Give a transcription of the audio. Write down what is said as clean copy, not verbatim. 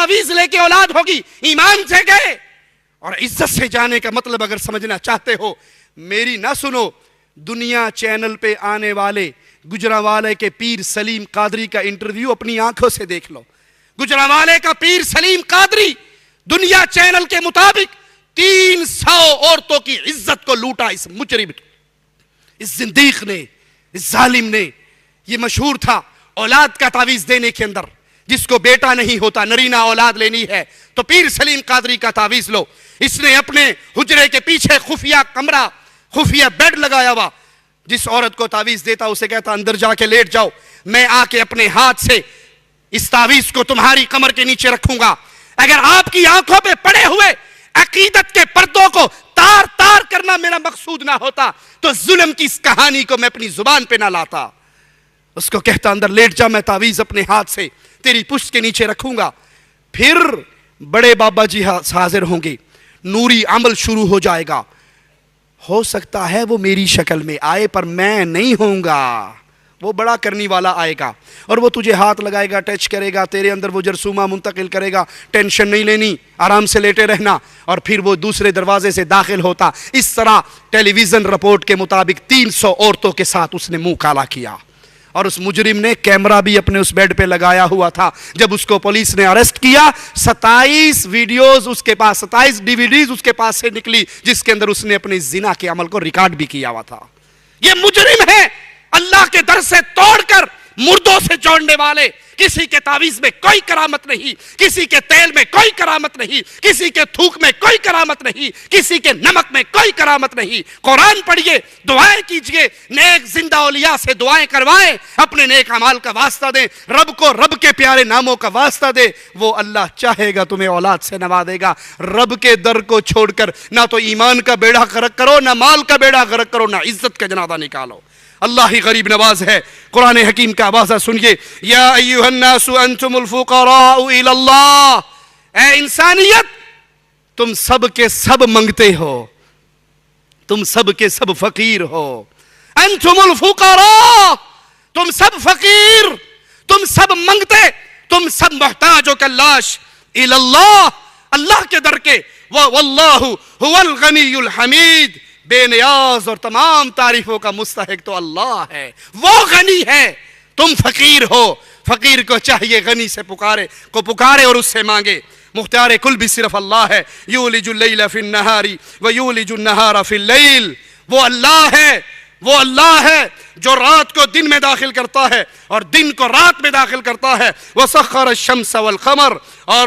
تعویذ لے کے اولاد ہوگی، ایمان سے گئے۔ اور عزت سے جانے کا مطلب اگر سمجھنا چاہتے ہو، میری نہ سنو، دنیا چینل پہ آنے والے گجرانوالے کے پیر سلیم قادری کا انٹرویو اپنی آنکھوں سے دیکھ لو۔ گجرانوالے کا پیر سلیم قادری دنیا چینل کے مطابق 300 عورتوں کی عزت کو لوٹا، اس مجرم، اس زندیق نے، اس ظالم نے۔ یہ مشہور تھا اولاد کا تعویذ دینے کے اندر، جس کو بیٹا نہیں ہوتا، نرینہ اولاد لینی ہے تو پیر سلیم قادری کا تعویذ لو۔ اس نے اپنے حجرے کے پیچھے خفیہ کمرہ، خفیہ بیڈ لگایا ہوا، جس عورت کو تعویذ دیتا اسے کہتا اندر جا کے لیٹ جاؤ، میں آ کے اپنے ہاتھ سے اس تعویذ کو تمہاری کمر کے نیچے رکھوں گا۔ اگر آپ کی آنکھوں پہ پڑے ہوئے عقیدت کے پردوں کو تار تار کرنا میرا مقصود نہ ہوتا تو ظلم کی اس کہانی کو میں اپنی زبان پہ نہ لاتا۔ اس کو کہتا اندر لیٹ جا، میں تعویذ اپنے ہاتھ سے تیری پشت کے نیچے رکھوں گا۔ پھر بڑے بابا جی حاضر ہوں گے، نوری عمل شروع ہو جائے گا۔ ہو سکتا ہے وہ میری شکل میں آئے پر میں نہیں ہوں گا، وہ بڑا کرنی والا آئے گا اور وہ تجھے ہاتھ لگائے گا، ٹچ کرے گا، تیرے اندر وہ جرثومہ منتقل کرے گا، ٹینشن نہیں لینی، آرام سے لیٹے رہنا، اور پھر وہ دوسرے دروازے سے داخل ہوتا۔ اس طرح ٹیلی ویژن رپورٹ کے مطابق 300 عورتوں کے ساتھ اس نے منہ کالا کیا، اور اس مجرم نے کیمرہ بھی اپنے اس بیڈ پہ لگایا ہوا تھا۔ جب اس کو پولیس نے اریسٹ کیا، 27 ویڈیوز اس کے پاس، 27 DVDs اس کے پاس سے نکلی، جس کے اندر اس نے اپنے زنا کے عمل کو ریکارڈ بھی کیا ہوا تھا۔ یہ مجرم ہے، اللہ کے در سے توڑ کر مردوں سے جوڑنے والے۔ کسی کے تعویذ میں کوئی کرامت نہیں، کسی کے تیل میں کوئی کرامت نہیں، کسی کے تھوک میں کوئی کرامت نہیں، کسی کے نمک میں کوئی کرامت نہیں۔ قرآن پڑھیے، دعائیں کیجئے، نیک زندہ اولیاء سے دعائیں کروائیں، اپنے نیک اعمال کا واسطہ دیں، رب کو رب کے پیارے ناموں کا واسطہ دیں، وہ اللہ چاہے گا تمہیں اولاد سے نوازے گا۔ رب کے در کو چھوڑ کر نہ تو ایمان کا بیڑا غرق کرو، نہ مال کا بیڑا غرق کرو، نہ عزت کا جنازہ نکالو۔ اللہ ہی غریب نواز ہے۔ قرآن حکیم کا آوازہ سنیے، یا ایھا الناس انتم الفقراء الی اللہ، اے انسانیت تم سب کے سب منگتے ہو، تم سب کے سب فقیر ہو۔ انتم الفقراء، تم سب فقیر، تم سب منگتے، تم سب محتاج و کلاش، الی اللہ، اللہ کے در کے، واللہ هو الغنی الحمید، بے نیاز اور تمام تعریفوں کا مستحق تو اللہ ہے، وہ غنی ہے، تم فقیر ہو۔ فقیر کو چاہیے غنی سے پکارے اور اس سے مانگے۔ مختار کل بھی صرف اللہ ہے، یولج اللیل فی النہار ویولج النہار فی اللیل، وہ اللہ ہے، وہ اللہ ہے جو رات کو دن میں داخل کرتا ہے اور دن کو رات میں داخل کرتا ہے۔ وسخر الشمس والقمر، اور